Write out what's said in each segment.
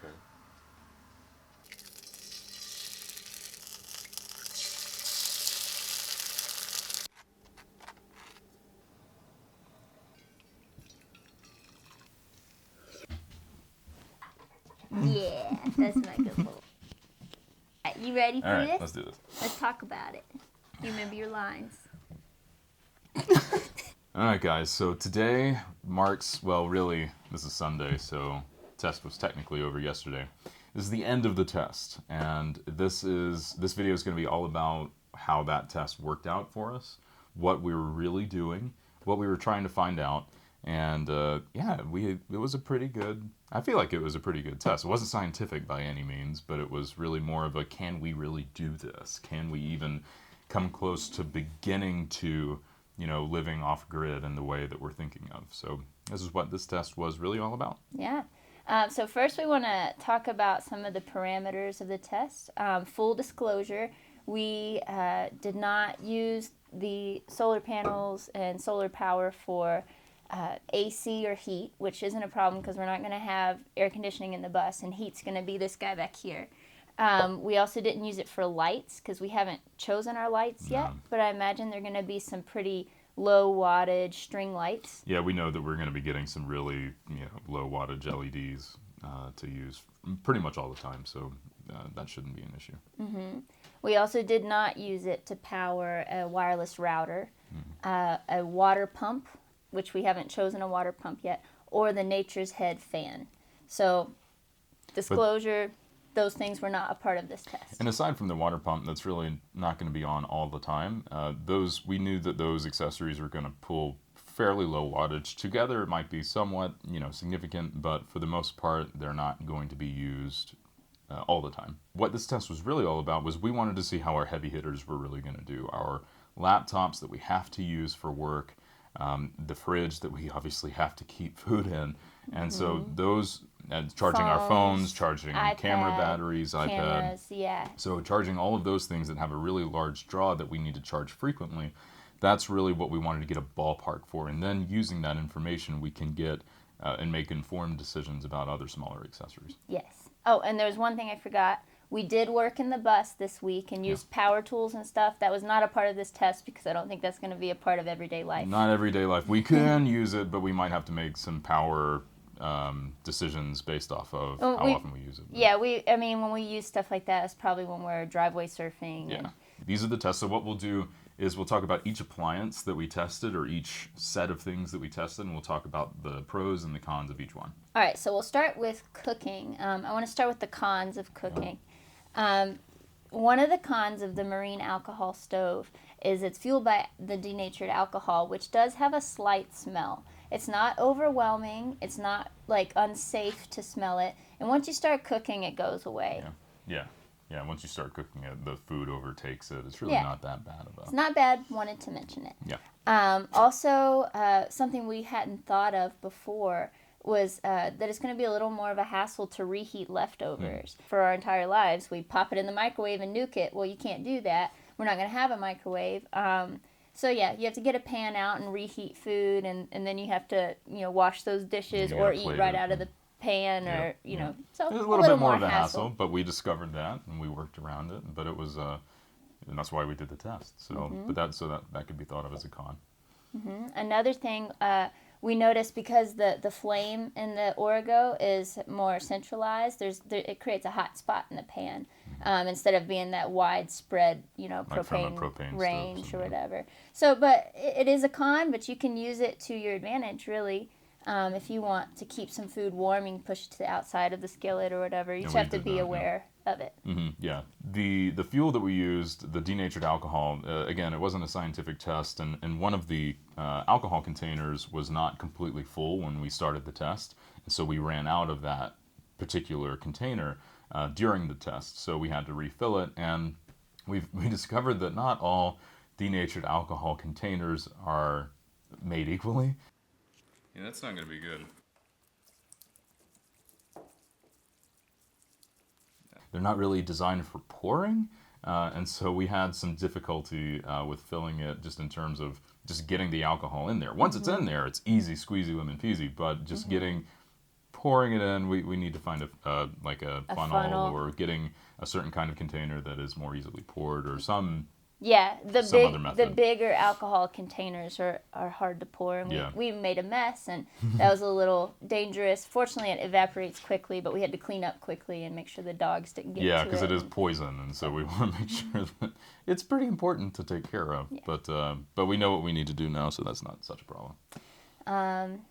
Okay. Yeah, that's my good boy. You ready for All right, this? let's do this. Let's talk about it. You remember your lines. All right, guys. So today marks, well, really, this is Sunday, so test was technically over yesterday. This is the end of the test, and this video is going to be all about how that test worked out for us, what we were really doing, what we were trying to find out, and yeah, it was a pretty good. I feel like it was a pretty good test. It wasn't scientific by any means, but it was really more of a, can we really do this? Can we even come close to beginning to, living off grid in the way that we're thinking of? So this is what this test was really all about. Yeah. So first we want to talk about some of the parameters of the test. Full disclosure, we did not use the solar panels and solar power for AC or heat, which isn't a problem because we're not going to have air conditioning in the bus, and heat's going to be this guy back here. We also didn't use it for lights because we haven't chosen our lights yet, but I imagine they're going to be some pretty low wattage string lights. Yeah, we know that we're going to be getting some really low wattage LEDs to use pretty much all the time, so that shouldn't be an issue. Mm-hmm. We also did not use it to power a wireless router, a water pump, which we haven't chosen a water pump yet, or the Nature's Head fan. So, disclosure, those things were not a part of this test. And aside from the water pump, that's really not going to be on all the time. We knew that those accessories were going to pull fairly low wattage. Together, it might be somewhat, significant, but for the most part, they're not going to be used all the time. What this test was really all about was we wanted to see how our heavy hitters were really going to do. Our laptops that we have to use for work, the fridge that we obviously have to keep food in, and so those, charging our phones, charging iPad, camera batteries, cameras, iPad. yeah. So charging all of those things that have a really large draw that we need to charge frequently, that's really what we wanted to get a ballpark for. And then using that information, we can get and make informed decisions about other smaller accessories. Yes. Oh, and there's one thing I forgot. We did work in the bus this week and used power tools and stuff. That was not a part of this test because I don't think that's going to be a part of everyday life. Not everyday life. We can use it, but we might have to make some power decisions based off of how often we use it. Yeah, when we use stuff like that, it's probably when we're driveway surfing. Yeah. These are the tests. So what we'll do is we'll talk about each appliance that we tested or each set of things that we tested, and we'll talk about the pros and the cons of each one. All right, so we'll start with cooking. I want to start with the cons of cooking. One of the cons of the marine alcohol stove is it's fueled by the denatured alcohol, which does have a slight smell. It's not overwhelming. It's not unsafe to smell it. And once you start cooking, it goes away. Yeah. Once you start cooking it, the food overtakes it. It's really not that bad of a... It's not bad. Wanted to mention it. Yeah. Also, something we hadn't thought of before was that it's going to be a little more of a hassle to reheat leftovers. For our entire lives, we pop it in the microwave and nuke it. Well, you can't do that. We're not going to have a microwave. So yeah, you have to get a pan out and reheat food, and then you have to wash those dishes or eat right out of the pan, or so it's a little bit more of a hassle. But we discovered that and we worked around it. But it was and that's why we did the test. So but that could be thought of as a con. Another thing we noticed, because the flame in the Origo is more centralized, it creates a hot spot in the pan instead of being that widespread, propane range or whatever. So, but it is a con, but you can use it to your advantage, really. If you want to keep some food warm, you can push it to the outside of the skillet or whatever. You just have to be aware of it. Yeah. The fuel that we used, the denatured alcohol, again, it wasn't a scientific test, and one of the alcohol containers was not completely full when we started the test, and so we ran out of that particular container during the test, so we had to refill it, and we discovered that not all denatured alcohol containers are made equally. Yeah, that's not going to be good. They're not really designed for pouring, and so we had some difficulty with filling it, just in terms of just getting the alcohol in there. Once it's in there, it's easy squeezy lemon peasy, but just pouring it in, we need to find a funnel, funnel. or getting a certain kind of container that is more easily poured, or some Yeah, other method. the bigger alcohol containers are hard to pour, and we made a mess, and that was a little dangerous. Fortunately, it evaporates quickly, but we had to clean up quickly and make sure the dogs didn't get to it. Yeah, because it is poison, and so we want to make sure that it's pretty important to take care of. Yeah. But we know what we need to do now, so that's not such a problem.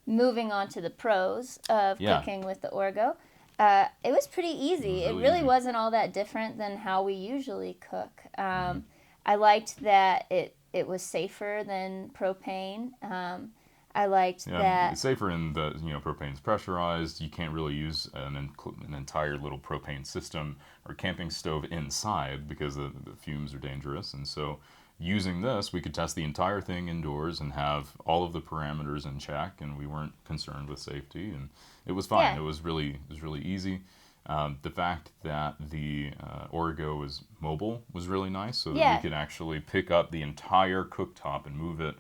Moving on to the pros of cooking with the Origo. It was pretty easy. It really wasn't all that different than how we usually cook. I liked that it was safer than propane. I liked that it's safer in that propane's pressurized. You can't really use an entire little propane system or camping stove inside because the fumes are dangerous. And so using this, we could test the entire thing indoors and have all of the parameters in check, and we weren't concerned with safety, and it was fine. Yeah. It was really easy. The fact that the Origo was mobile was really nice, so that we could actually pick up the entire cooktop and move it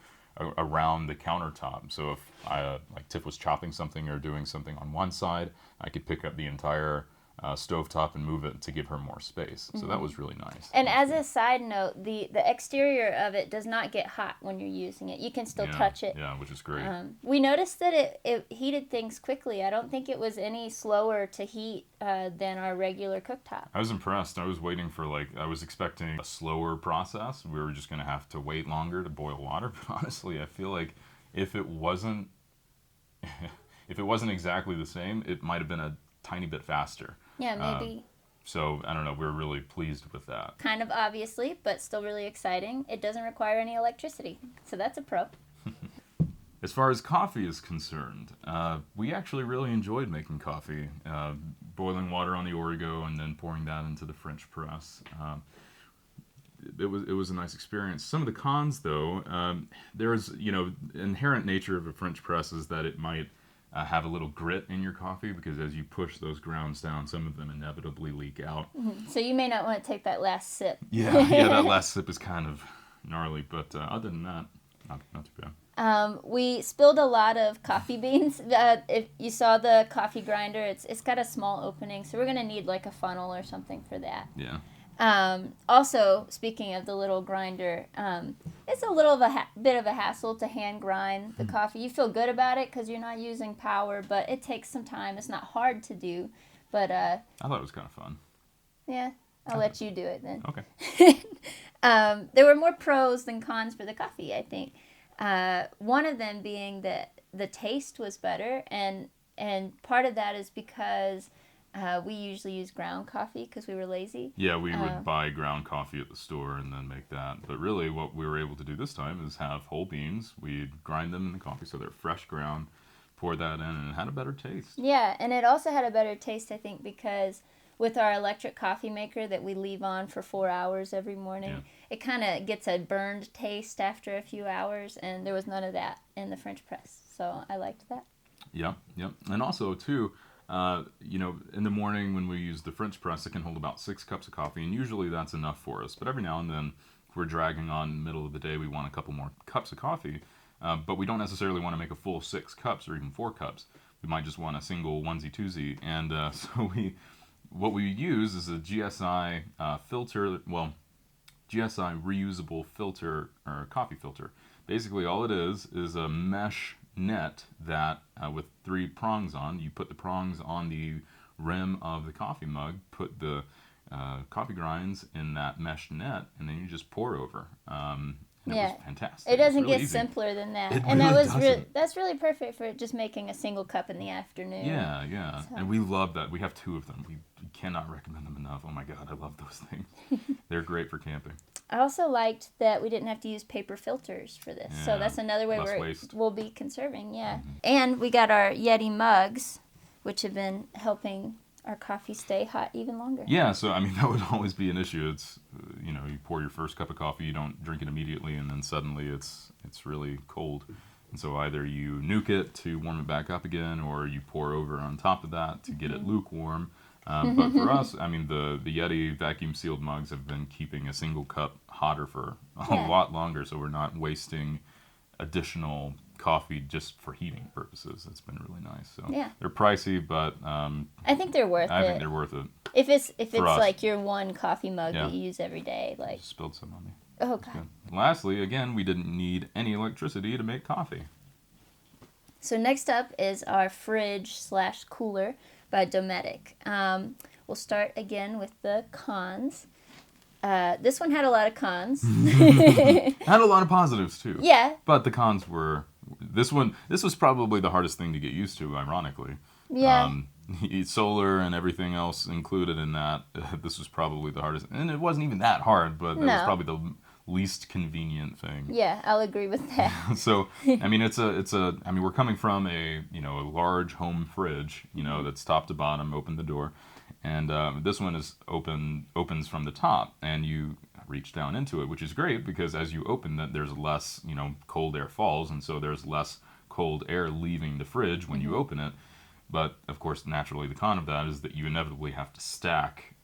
around the countertop. So if like Tiff was chopping something or doing something on one side, I could pick up the entire stovetop and move it to give her more space. So that was really nice. And as a side note, the exterior of it does not get hot when you're using it. You can still touch it. Yeah, which is great. We noticed that it heated things quickly. I don't think it was any slower to heat than our regular cooktop. I was impressed. I was waiting for I was expecting a slower process. We were just going to have to wait longer to boil water. But honestly, I feel like if it wasn't exactly the same, it might have been a tiny bit faster. Yeah, maybe. So, I don't know, we're really pleased with that. Kind of obviously, but still really exciting. It doesn't require any electricity, so that's a pro. As far as coffee is concerned, we actually really enjoyed making coffee. Boiling water on the Origo and then pouring that into the French press. It was a nice experience. Some of the cons, though, there's, inherent nature of a French press is that it might have a little grit in your coffee, because as you push those grounds down, some of them inevitably leak out. Mm-hmm. So you may not want to take that last sip. Yeah, that last sip is kind of gnarly, but other than that, not too bad. We spilled a lot of coffee beans. If you saw the coffee grinder, it's got a small opening, so we're going to need a funnel or something for that. Yeah. Also, speaking of the little grinder, it's a little of bit of a hassle to hand grind the coffee. You feel good about it because you're not using power, but it takes some time. It's not hard to do, but I thought it was kind of fun. Yeah, I'll let you do it then. Okay. There were more pros than cons for the coffee, I think. One of them being that the taste was better, and part of that is because we usually use ground coffee because we were lazy. Yeah, we would buy ground coffee at the store and then make that. But really what we were able to do this time is have whole beans. We'd grind them in the coffee so they're fresh ground, pour that in, and it had a better taste. Yeah, and it also had a better taste, I think, because with our electric coffee maker that we leave on for 4 hours every morning, it kind of gets a burned taste after a few hours, and there was none of that in the French press. So I liked that. Yep. And also, too, in the morning when we use the French press, it can hold about 6 cups of coffee, and usually that's enough for us. But every now and then, if we're dragging on in the middle of the day, we want a couple more cups of coffee, but we don't necessarily want to make a full 6 cups or even 4 cups. We might just want a single onesie-twosie, and so what we use is a GSI filter, GSI reusable filter, or coffee filter. Basically, all it is a mesh net that with 3 prongs on. You put the prongs on the rim of the coffee mug, put the coffee grinds in that mesh net, and then you just pour over. It was fantastic. It doesn't really get easy. Simpler than that. And that's really perfect for just making a single cup in the afternoon. Yeah. So. And we love that. We have 2 of them. We cannot recommend them enough. Oh my God, I love those things. They're great for camping. I also liked that we didn't have to use paper filters for this. So that's another way we'll be conserving, Mm-hmm. And we got our Yeti Mugs, which have been helping our coffee stay hot even longer. Yeah, so that would always be an issue. It's you pour your first cup of coffee, you don't drink it immediately, and then suddenly it's really cold. And so either you nuke it to warm it back up again, or you pour over on top of that to get it lukewarm. But for us, the Yeti vacuum sealed mugs have been keeping a single cup hotter for a lot longer, so we're not wasting additional coffee just for heating purposes. It's been really nice. So yeah, they're pricey, but I think they're worth it. I think they're worth it. If it's us. like your one coffee mug Yeah. that you use every day, like Just spilled some on me. oh god. Good. Lastly, again, we didn't need any electricity to make coffee. So next up is our fridge/cooler by Dometic. We'll start again with the cons. This one had a lot of cons. Had a lot of positives too. Yeah. But the cons were this was probably the hardest thing to get used to, ironically. Yeah. Solar and everything else included in that. This was probably the hardest, and it wasn't even that hard, but it was probably the least convenient thing. Yeah, I'll agree with that. So, I mean, I mean, we're coming from a large home fridge, that's top to bottom, open the door, and this one opens from the top, and you reach down into it, which is great because as you open that, there's less, cold air falls, and so there's less cold air leaving the fridge when you open it. But of course, naturally, the con of that is that you inevitably have to stack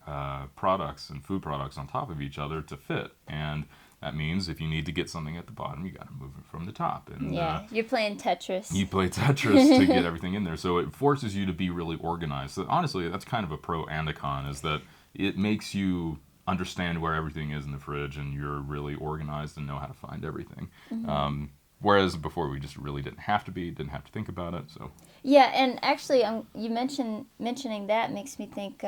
products and food products on top of each other to fit, and that means if you need to get something at the bottom, you got to move it from the top. And yeah, you're playing Tetris. You play Tetris to get everything in there, so it forces you to be really organized. So honestly, that's kind of a pro and a con, is that it makes you understand where everything is in the fridge, and you're really organized and know how to find everything. Whereas before, we just really didn't have to think about it. So yeah, and actually, you mentioning that makes me think.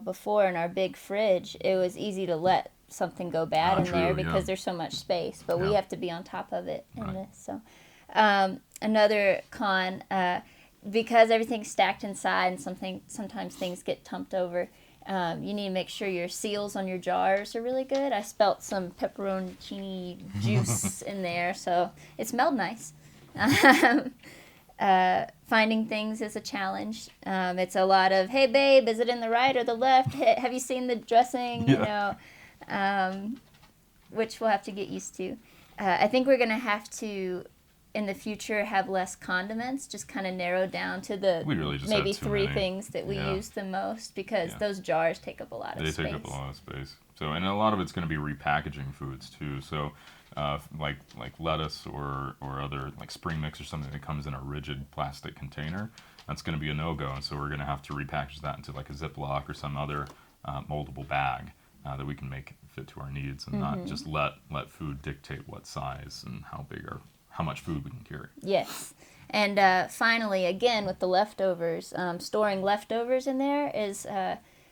Before in our big fridge, it was easy to let something go bad in there because there's so much space, but we have to be on top of it in this. So another con, because everything's stacked inside and sometimes things get tumped over. You need to make sure your seals on your jars are really good. I spelt some pepperoncini juice in there, so it smelled nice. Finding things is a challenge. It's a lot of, hey babe, is it in the right or the left? Hey, have you seen the dressing? Yeah. Which we'll have to get used to. I think we're going to have to, in the future, have less condiments, just kind of narrow down to the maybe 3 things that we use the most, because those jars take up a lot of space. They take up a lot of space. So, and a lot of it's going to be repackaging foods too. So, like lettuce or other like spring mix or something that comes in a rigid plastic container, that's going to be a no-go. And so we're going to have to repackage that into like a Ziploc or some other moldable bag that we can make fit to our needs, and not just let food dictate what size and how big or how much food we can carry. Yes. And finally, again, with the leftovers, storing leftovers in there is,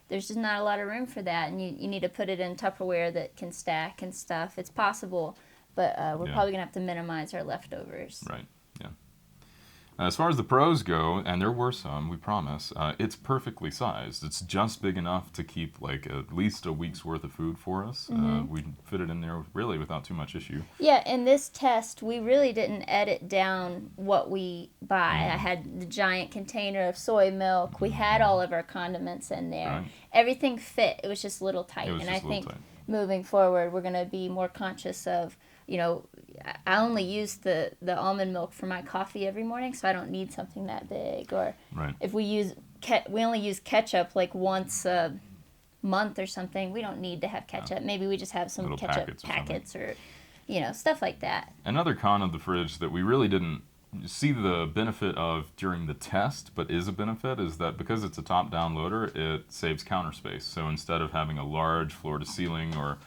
there's just not a lot of room for that. And you need to put it in Tupperware that can stack and stuff. It's possible, but we're probably going to have to minimize our leftovers. Right, yeah. As far as the pros go, and there were some, we promise, it's perfectly sized. It's just big enough to keep like at least a week's worth of food for us. We fit it in there really without too much issue. Yeah, in this test, we really didn't edit down what we buy. I had the giant container of soy milk. We had all of our condiments in there. Right. Everything fit. It was just a little tight. And I think moving forward, we're going to be more conscious of, I only use the almond milk for my coffee every morning, so I don't need something that big. Or if we only use ketchup like once a month or something, we don't need to have ketchup. Maybe we just have some little ketchup packets or stuff like that. Another con of the fridge that we really didn't see the benefit of during the test, but is a benefit, is that because it's a top-down loader, it saves counter space. So instead of having a large floor-to-ceiling or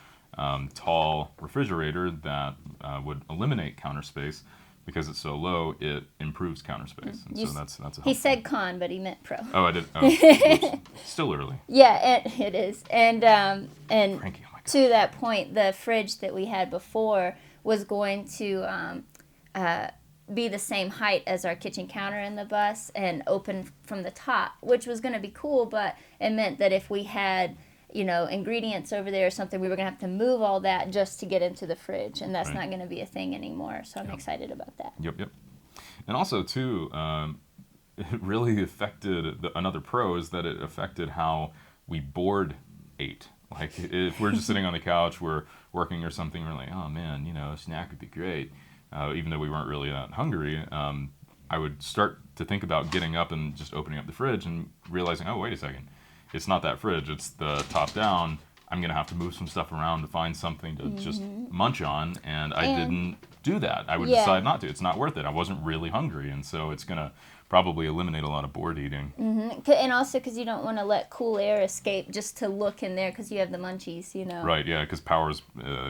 tall refrigerator that would eliminate counter space, because it's so low, it improves counter space. And so that's a helpful. He said con, but he meant pro. Oh, I did. Oh, still early. Yeah, it is. And Cranky, oh my God. To that point, the fridge that we had before was going to be the same height as our kitchen counter in the bus and open from the top, which was going to be cool, but it meant that if we had ingredients over there or something, we were going to have to move all that just to get into the fridge, and that's not going to be a thing anymore, so I'm excited about that. Yep. And also, too, it really affected, another pro is that it affected how we ate. Like, if we're just sitting on the couch, we're working or something, we're like, oh man, a snack would be great. Even though we weren't really that hungry, I would start to think about getting up and just opening up the fridge and realizing, oh, wait a second. It's not that fridge, it's the top down. I'm going to have to move some stuff around to find something to just munch on, and I didn't do that. I would decide not to. It's not worth it. I wasn't really hungry, and so it's going to probably eliminate a lot of bored eating. And also because you don't want to let cool air escape just to look in there because you have the munchies, you know. Right, yeah, because power's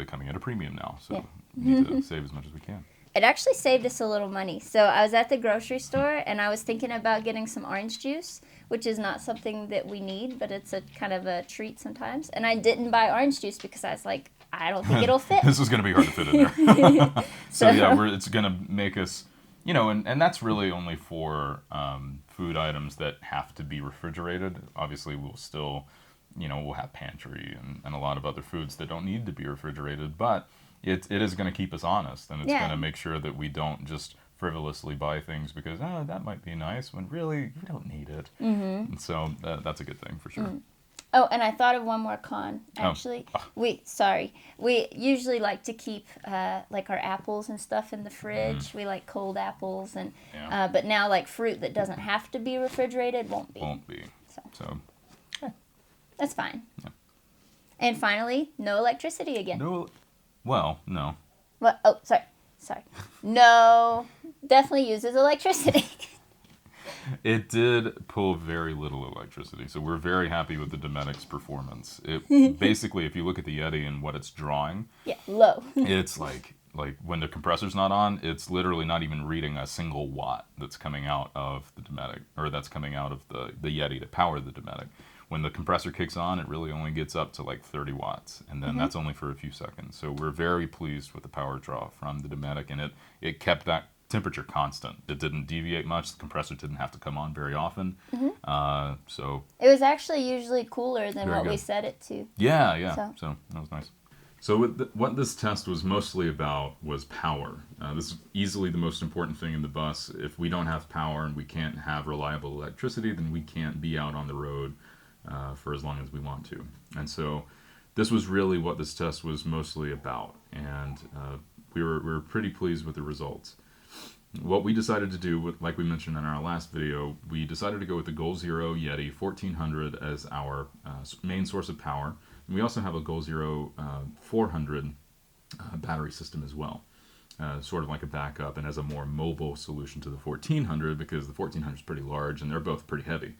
coming at a premium now, so we need to save as much as we can. It actually saved us a little money. So I was at the grocery store, and I was thinking about getting some orange juice, which is not something that we need, but it's a kind of a treat sometimes. And I didn't buy orange juice because I was like, I don't think it'll fit. This is going to be hard to fit in there. So yeah, it's going to make us, and that's really only for food items that have to be refrigerated. Obviously, we'll still, we'll have pantry and a lot of other foods that don't need to be refrigerated, but it is going to keep us honest, and it's going to make sure that we don't just frivolously buy things because, that might be nice, when really, you don't need it. And so that's a good thing for sure. Oh, and I thought of one more con, actually. We usually like to keep, like, our apples and stuff in the fridge. We like cold apples, and but now, like, fruit that doesn't have to be refrigerated won't be. So. That's fine. Yeah. And finally, no electricity again. No. What? Oh, sorry. No, definitely uses electricity. It did pull very little electricity, so we're very happy with the Dometic's performance. It basically, if you look at the Yeti and what it's drawing, low. It's like when the compressor's not on, it's literally not even reading a single watt that's coming out of the Dometic, or that's coming out of the Yeti to power the Dometic. When the compressor kicks on, it really only gets up to like 30 watts, and then that's only for a few seconds. So we're very pleased with the power draw from the Dometic, and it kept that temperature constant. It didn't deviate much. The compressor didn't have to come on very often. So it was actually usually cooler than what we set it to. Yeah. So that was nice. So what this test was mostly about was power. This is easily the most important thing in the bus. If we don't have power and we can't have reliable electricity, then we can't be out on the road for as long as we want to. And so this was really what this test was mostly about, and we were pretty pleased with the results. What we decided to do, like we mentioned in our last video, we decided to go with the Goal Zero Yeti 1400 as our main source of power. And we also have a Goal Zero 400 battery system as well, sort of like a backup and as a more mobile solution to the 1400, because the 1400 is pretty large and they're both pretty heavy.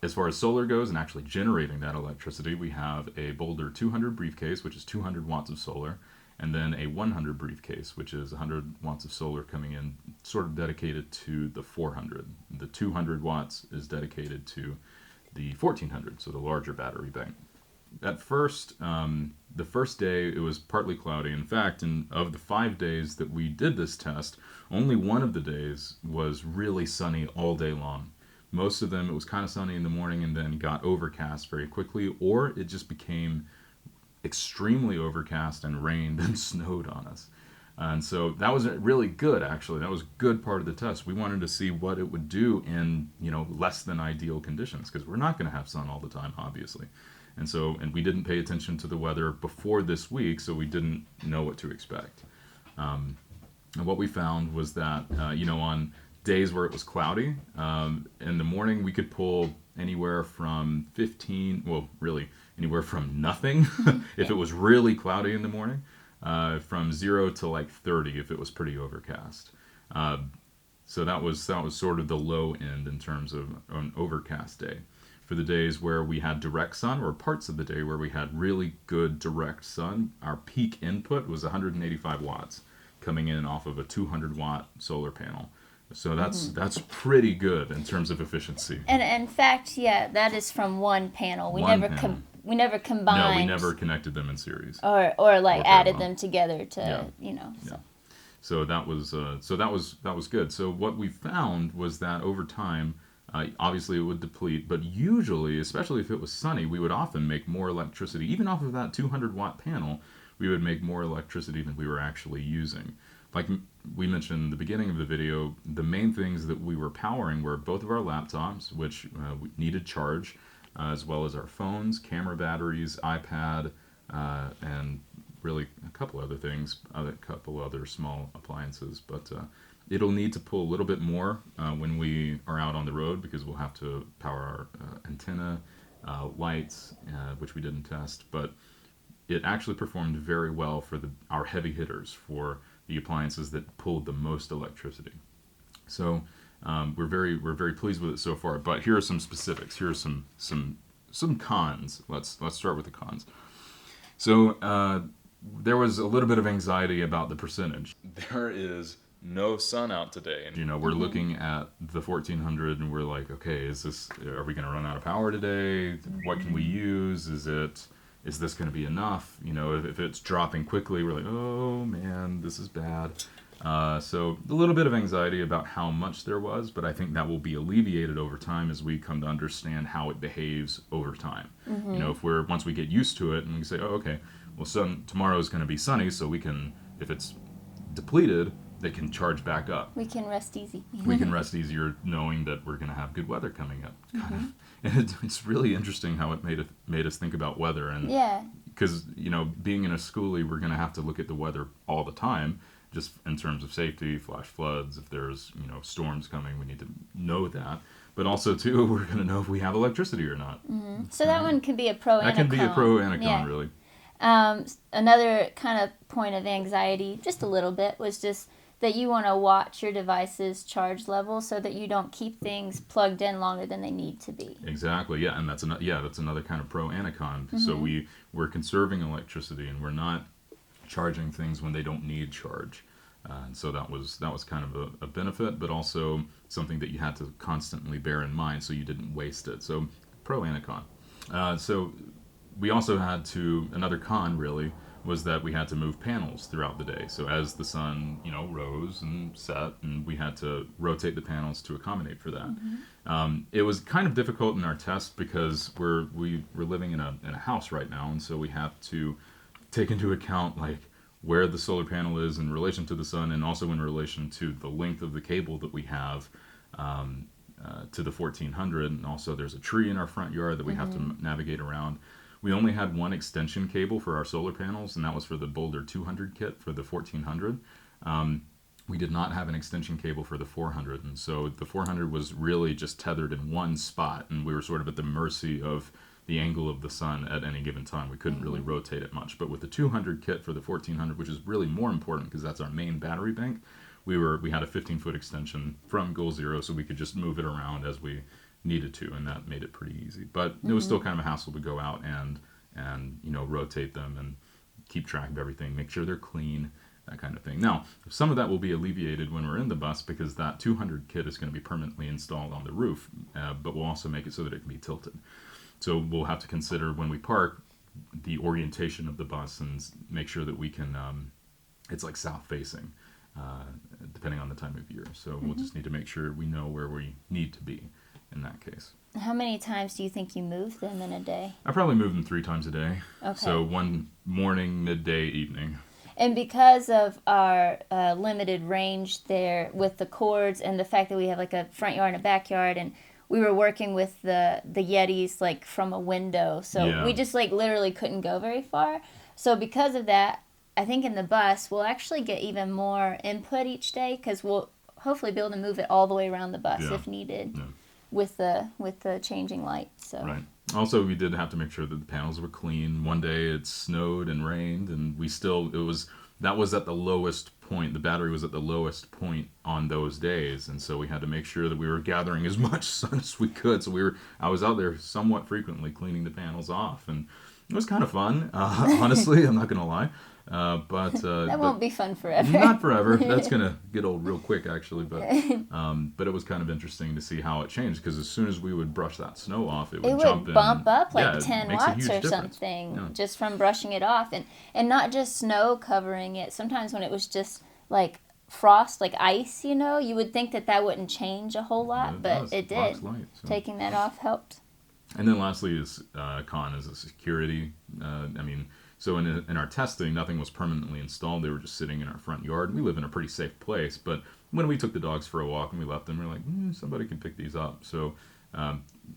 As far as solar goes and actually generating that electricity, we have a Boulder 200 briefcase, which is 200 watts of solar, and then a 100 briefcase, which is 100 watts of solar coming in, sort of dedicated to the 400. The 200 watts is dedicated to the 1400, so the larger battery bank. At first, the first day, it was partly cloudy. In fact, of the 5 days that we did this test, only one of the days was really sunny all day long. Most of them, it was kind of sunny in the morning and then got overcast very quickly, or it just became extremely overcast and rained and snowed on us. And so that was really good, actually. That was a good part of the test. We wanted to see what it would do in, less than ideal conditions, because we're not going to have sun all the time, obviously. And we didn't pay attention to the weather before this week, so we didn't know what to expect. And what we found was that, on days where it was cloudy, in the morning we could pull anywhere from 15, well, really anywhere from nothing if it was really cloudy in the morning, from 0 to like 30 if it was pretty overcast. So that was sort of the low end in terms of an overcast day. For the days where we had direct sun, or parts of the day where we had really good direct sun, our peak input was 185 watts coming in off of a 200 watt solar panel. So that's pretty good in terms of efficiency. And in fact, that is from one panel. We never combined. No, we never connected them in series. Or added them together to So. So that was good. So what we found was that over time, obviously it would deplete, but usually, especially if it was sunny, we would often make more electricity. Even off of that 200 watt panel, we would make more electricity than we were actually using. Like we mentioned in the beginning of the video, the main things that we were powering were both of our laptops, which needed charge, as well as our phones, camera batteries, iPad, and really a couple other things, a couple other small appliances. But it'll need to pull a little bit more when we are out on the road, because we'll have to power our antenna lights, which we didn't test, but it actually performed very well for our heavy hitters, for the appliances that pulled the most electricity. So we're very pleased with it so far. But here are some specifics. Here are some cons. Let's start with the cons. So there was a little bit of anxiety about the percentage. There is no sun out today, and we're looking at the 1400, and we're like, okay, are we going to run out of power today? What can we use? Is this going to be enough? If it's dropping quickly, we're like, oh man, this is bad. So a little bit of anxiety about how much there was, but I think that will be alleviated over time as we come to understand how it behaves over time. Once we get used to it and we say, oh, okay, well, tomorrow is going to be sunny, so we can, if it's depleted, they can charge back up. We can rest easy. We can rest easier knowing that we're going to have good weather coming up. And it's really interesting how it made us think about weather, and because being in a Skoolie, we're going to have to look at the weather all the time, just in terms of safety, flash floods. If there's storms coming, we need to know that. But also too, we're going to know if we have electricity or not. So that one can be a pro and a con. That can be a pro and a con, really. Another kind of point of anxiety, just a little bit, was just that you want to watch your device's charge level so that you don't keep things plugged in longer than they need to be. Exactly, yeah, and that's another kind of pro and a con. So we're conserving electricity, and we're not charging things when they don't need charge. And so that was kind of a benefit, but also something that you had to constantly bear in mind so you didn't waste it. So pro and a con. So we also had another con really was that we had to move panels throughout the day. So as the sun, rose and set, and we had to rotate the panels to accommodate for that. It was kind of difficult in our test because we're living in a house right now, and so we have to take into account like where the solar panel is in relation to the sun, and also in relation to the length of the cable that we have to the 1400. And also there's a tree in our front yard that we have to navigate around. We only had one extension cable for our solar panels, and that was for the Boulder 200 kit for the 1400. We did not have an extension cable for the 400, and so the 400 was really just tethered in one spot, and we were sort of at the mercy of the angle of the sun at any given time. We couldn't really rotate it much. But with the 200 kit for the 1400, which is really more important because that's our main battery bank, we had a 15-foot extension from goal zero, so we could just move it around as we needed to, and that made it pretty easy. But it was still kind of a hassle to go out and rotate them and keep track of everything, make sure they're clean, that kind of thing. Now, some of that will be alleviated when we're in the bus because that 200 kit is going to be permanently installed on the roof, but we'll also make it so that it can be tilted. So we'll have to consider when we park the orientation of the bus and make sure that we can, it's like south facing, depending on the time of year. So we'll just need to make sure we know where we need to be in that case. How many times do you think you move them in a day? I probably move them 3 times a day. Okay. So one morning, midday, evening. And because of our limited range there with the cords and the fact that we have like a front yard and a backyard, and we were working with the Yetis like from a window, so we just like literally couldn't go very far. So because of that, I think in the bus we'll actually get even more input each day because we'll hopefully be able to move it all the way around the bus if needed. Yeah. With the changing light. So right. Also, we did have to make sure that the panels were clean. One day it snowed and rained, and that was at the lowest point. The battery was at the lowest point on those days, and so we had to make sure that we were gathering as much sun as we could. So I was out there somewhat frequently cleaning the panels off, and it was kind of fun. Honestly, I'm not gonna lie. But that won't be fun forever. Not forever. That's gonna get old real quick, actually. But it was kind of interesting to see how it changed because as soon as we would brush that snow off, it would bump up like 10 watts or something just from brushing it off, and not just snow covering it. Sometimes when it was just like frost, like ice, you would think that wouldn't change a whole lot, but it did. Light, so. Taking that off helped. And then lastly is con is the security. So in our testing, nothing was permanently installed. They were just sitting in our front yard. We live in a pretty safe place, but when we took the dogs for a walk and we left them, we were like, somebody can pick these up. So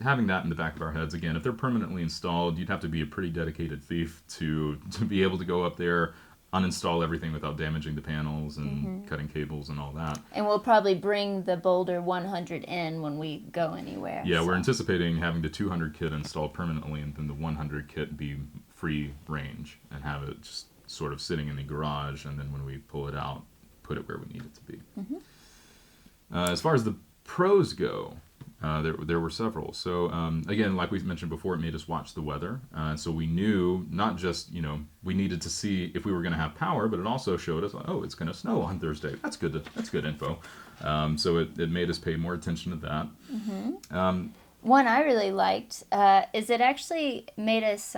having that in the back of our heads, again, if they're permanently installed, you'd have to be a pretty dedicated thief to be able to go up there, uninstall everything without damaging the panels and cutting cables and all that. And we'll probably bring the Boulder 100 in when we go anywhere. Yeah, we're anticipating having the 200 kit installed permanently and then the 100 kit be free range and have it just sort of sitting in the garage, and then when we pull it out, put it where we need it to be. As far as the pros go, there were several. So again, like we mentioned before, it made us watch the weather. So we knew not just, we needed to see if we were going to have power, but it also showed us, oh, it's going to snow on Thursday. That's good info. So it made us pay more attention to that. One I really liked is it actually made us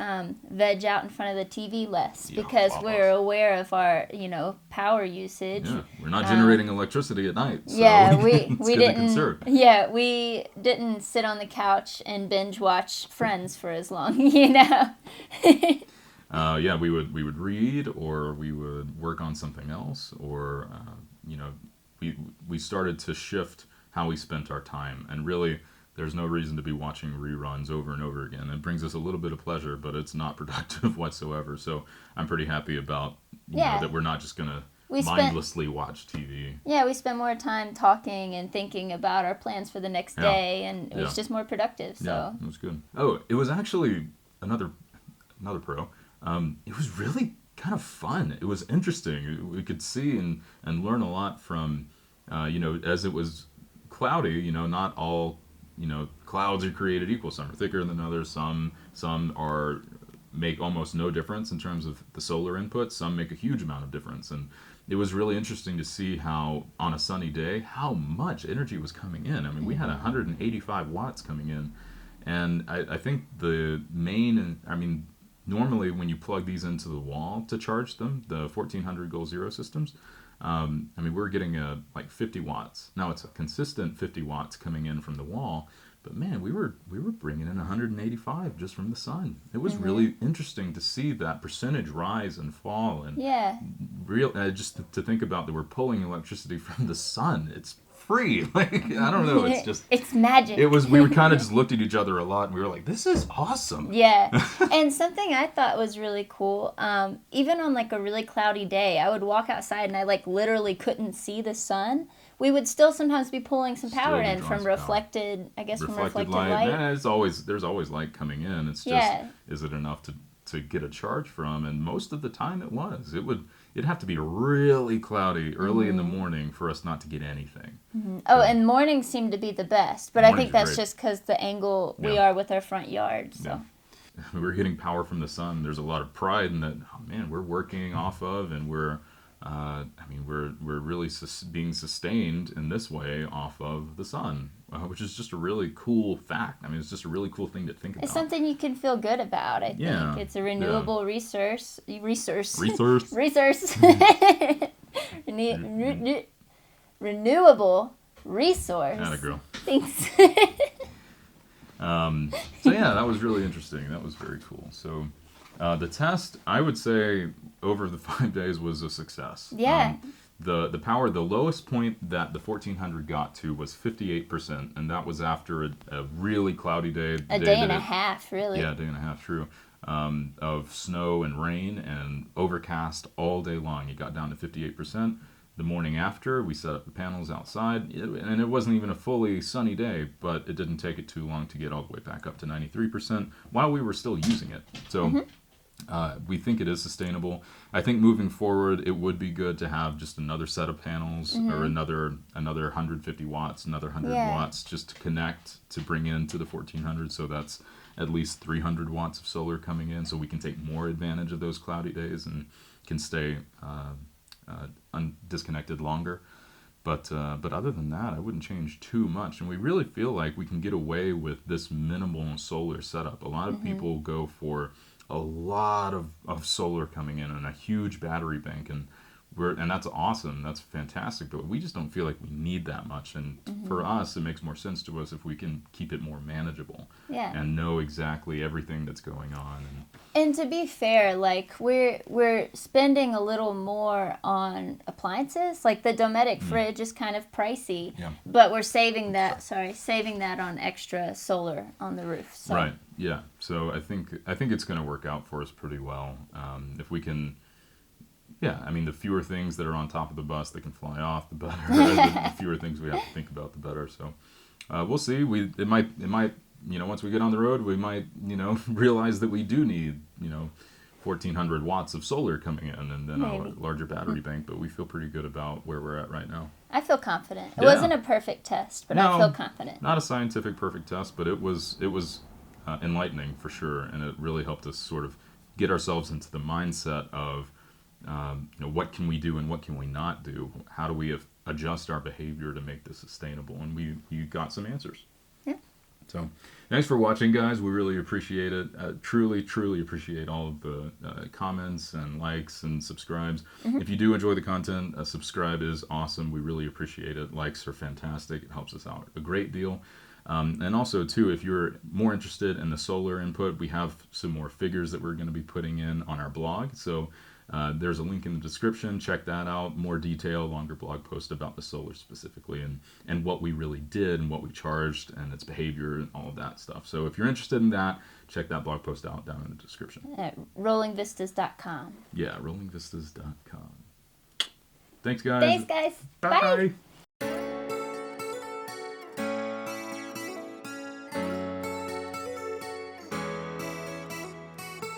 veg out in front of the TV less because we're aware of our, power usage. Yeah, we're not generating electricity at night. So yeah, we didn't. Conserve. Yeah, we didn't sit on the couch and binge watch Friends for as long, Yeah, we would read, or we would work on something else, or we started to shift how we spent our time, and really. There's no reason to be watching reruns over and over again. It brings us a little bit of pleasure, but it's not productive whatsoever. So I'm pretty happy about that we're not just going to mindlessly watch TV. Yeah, we spent more time talking and thinking about our plans for the next day, and it was just more productive. So yeah, it was good. Oh, it was actually another pro. It was really kind of fun. It was interesting. We could see and learn a lot from, as it was cloudy, not all clouds are created equal. Some are thicker than others. Some make almost no difference in terms of the solar input. Some make a huge amount of difference. And it was really interesting to see how, on a sunny day, how much energy was coming in. I mean, we had 185 watts coming in. And I think normally when you plug these into the wall to charge them, the 1400 Goal Zero systems, we're getting like 50 watts. Now it's a consistent 50 watts coming in from the wall, but man, we were bringing in 185 just from the sun. It was really interesting to see that percentage rise and fall, and just to think about that we're pulling electricity from the sun. It's free. Like, I don't know. It's magic. We were kind of just looked at each other a lot, and we were like, "This is awesome." Yeah, and something I thought was really cool. Even on like a really cloudy day, I would walk outside and I like literally couldn't see the sun. We would still sometimes be pulling some power in from reflected light. Yeah, there's always light coming in. It's just, is it enough to get a charge from? And most of the time it was. It'd have to be really cloudy early in the morning for us not to get anything. Oh, and mornings seem to be the best, but I think that's just because the angle we are with our front yard. So. Yeah. We're getting power from the sun. There's a lot of pride in that. Oh man, we're working off of, and we're really being sustained in this way off of the sun, which is just a really cool fact. I mean, it's just a really cool thing to think about. It's something you can feel good about, I think. It's a renewable resource. Renewable resource. Atta girl. Thanks. So yeah, that was really interesting. That was very cool. So the test, I would say, over the 5 days was a success. Yeah. The power, the lowest point that the 1400 got to was 58%, and that was after a really cloudy day. A day and a half, really. Yeah, a day and a half, true. Of snow and rain and overcast all day long. It got down to 58%. The morning after, we set up the panels outside, and it wasn't even a fully sunny day, but it didn't take it too long to get all the way back up to 93% while we were still using it. So we think it is sustainable. I think moving forward, it would be good to have just another set of panels or another 150 watts, another 100 watts just to connect to bring into the 1400. So that's at least 300 watts of solar coming in, so we can take more advantage of those cloudy days and can stay disconnected longer. But other than that, I wouldn't change too much. And we really feel like we can get away with this minimal solar setup. A lot of people go for a lot of solar coming in and a huge battery bank, and that's awesome. That's fantastic. But we just don't feel like we need that much. And for us, it makes more sense to us if we can keep it more manageable and know exactly everything that's going on. And to be fair, like we're spending a little more on appliances. Like the Dometic fridge is kind of pricey, but we're saving that on extra solar on the roof. So. Right. Yeah. So I think it's going to work out for us pretty well if we can Yeah, I mean, the fewer things that are on top of the bus that can fly off, the better. The fewer things we have to think about, the better. So we'll see. It might, once we get on the road, we might, realize that we do need, 1,400 watts of solar coming in and then Maybe. a larger battery bank. But we feel pretty good about where we're at right now. I feel confident. It Yeah. wasn't a perfect test, but No. I feel confident. Not a scientific perfect test, but it was enlightening for sure, and it really helped us sort of get ourselves into the mindset of what can we do and what can we not do? How do we adjust our behavior to make this sustainable? And we got some answers. Yeah. So thanks for watching, guys. We really appreciate it. Truly, truly appreciate all of the comments and likes and subscribes. If you do enjoy the content, subscribe is awesome. We really appreciate it. Likes are fantastic. It helps us out a great deal. And also, too, if you're more interested in the solar input, we have some more figures that we're going to be putting in on our blog. So there's a link in the description. Check that out. More detail, longer blog post about the solar specifically and what we really did and what we charged and its behavior and all of that stuff. So if you're interested in that, check that blog post out down in the description. At rollingvistas.com. Yeah, rollingvistas.com. Thanks, guys. Thanks, guys. Bye. Bye.